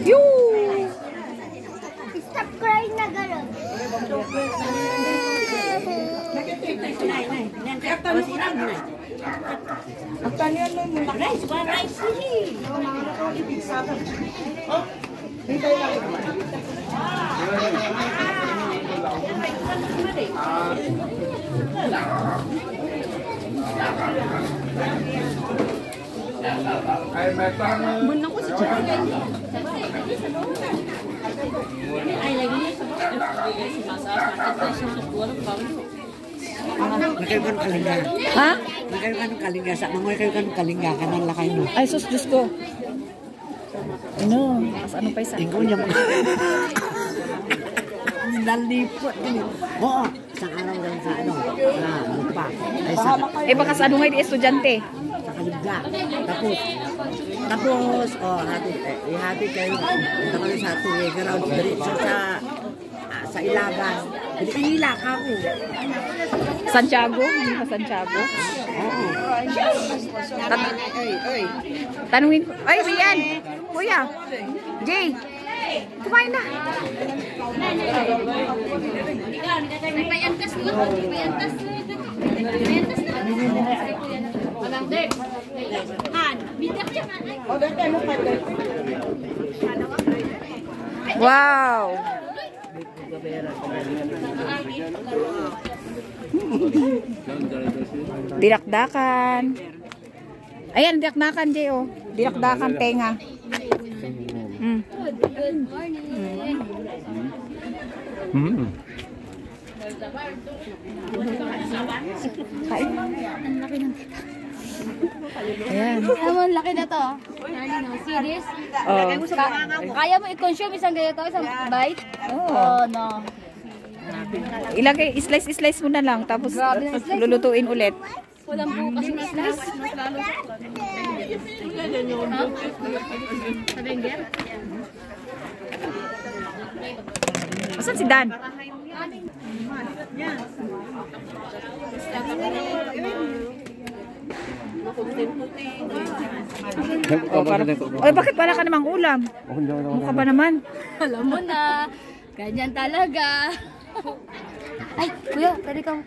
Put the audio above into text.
Yoo! Stop crying na gano'n. Menang ko si Chika. Ay, lagi niya sa Magkayo ka ng kalingga. Ha? Magkayo ka ng kalingga. Sa mga kayo ka ng kalingga. Kanan lakay mo. Ay, sus, Diyos ko. Ano? Ano pa isa? Tingko niya mo. Nalipot. Oo. Isang araw lang sa ano. Lupa. Ay, sa... Eh, baka sa ano nga yung estudyante? Sa kalingga. Tapos, ihati kayo. Punta kami sa Tuwega Round. Diretso sa Ilagan. Hindi kayo ilaka ko. Santiago? Hindi pa Santiago? Oo. Tanungin ko. Ay, Rian! Kuya! Jay! Kumain na! May antas mo. May antas mo. May antas na. Walang dek. Han, bidak siya man. Wow! Dirakdakan. Ayan, dirakdakan, Jay, oh. Dirakdakan tenga. Mm. Good morning. Kain. Ang laki ng tita. Ayan. Ang laki na to. Serious? Oh. Kaya mo i-consume isang ganito, isang bite? Oh. Oh, no. Ilagay, slice mo na lang. Tapos Grabe na slice. lulutuin ulit. Walang bukas na slice. Mas lalo. Ha? Sa Benguer? Asan si Dan? Oy, bakit wala ka namang ulam? Mukha ba naman? Alam mo na. Ganyan talaga. Ay, kuya, pwede kang